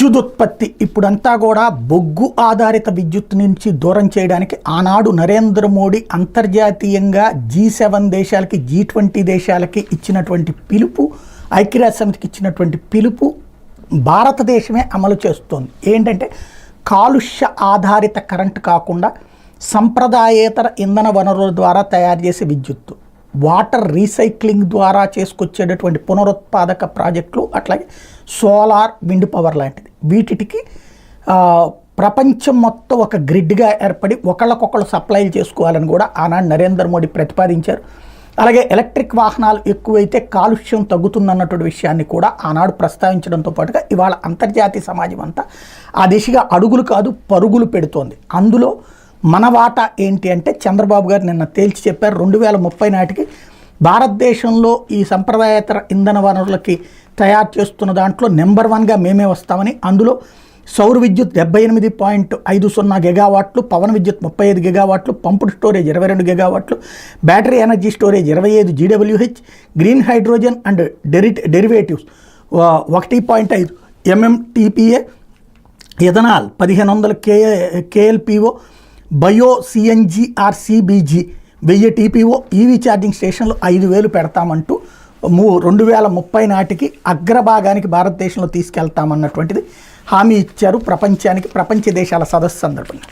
విద్యుదుత్పత్తి ఇప్పుడంతా కూడా బొగ్గు ఆధారిత విద్యుత్ నుంచి దూరం చేయడానికి ఆనాడు నరేంద్ర మోడీ అంతర్జాతీయంగా G7 దేశాలకి G20 దేశాలకి ఇచ్చినటువంటి పిలుపు, ఐక్యరాజ్య సమితికి ఇచ్చినటువంటి పిలుపు భారతదేశమే అమలు చేస్తోంది. ఏంటంటే కాలుష్య ఆధారిత కరెంటు కాకుండా సంప్రదాయేతర ఇంధన వనరుల ద్వారా తయారు చేసే విద్యుత్తు, వాటర్ రీసైక్లింగ్ ద్వారా చేసుకొచ్చేటటువంటి పునరుత్పాదక ప్రాజెక్టులు, అట్లాగే సోలార్, విండ్ పవర్ లాంటిది, వీటికి ప్రపంచం మొత్తం ఒక గ్రిడ్గా ఏర్పడి ఒకళ్ళకొకళ్ళు సప్లైలు చేసుకోవాలని కూడా ఆనాడు నరేంద్ర మోడీ ప్రతిపాదించారు. అలాగే ఎలక్ట్రిక్ వాహనాలు ఎక్కువైతే కాలుష్యం తగ్గుతుందన్నటువంటి విషయాన్ని కూడా ఆనాడు ప్రస్తావించడంతో పాటుగా ఇవాళ అంతర్జాతీయ సమాజం అంతా ఆ దిశగా అడుగులు కాదు పరుగులు పెడుతోంది. అందులో మన వాటా ఏంటి అంటే చంద్రబాబు గారు నిన్న తేల్చి చెప్పారు, 2030 నాటికి భారతదేశంలో ఈ సంప్రదాయేతర ఇంధన వనరులకి తయారు చేస్తున్న దాంట్లో నెంబర్ 1గా మేమే వస్తామని, అందులో సౌర విద్యుత్ 78.50 గిగావాట్లు, పవన విద్యుత్ 35 గిగావాట్లు, పంపుడ్ స్టోరేజ్ 22 గిగావాట్లు, battery energy storage 25 GWH, green hydrogen and derivatives 1.5 MMTPA, ethanol 1500 KLPO, bio CNG or CBG 1000 TPO, EV charging స్టేషన్లు 5000 పెడతామంటూ 2030 నాటికి అగ్రభాగానికి భారతదేశంలో తీసుకెళ్తామన్నటువంటిది హామీ ఇచ్చారు ప్రపంచానికి, ప్రపంచ దేశాల సదస్సు సందర్భంగా.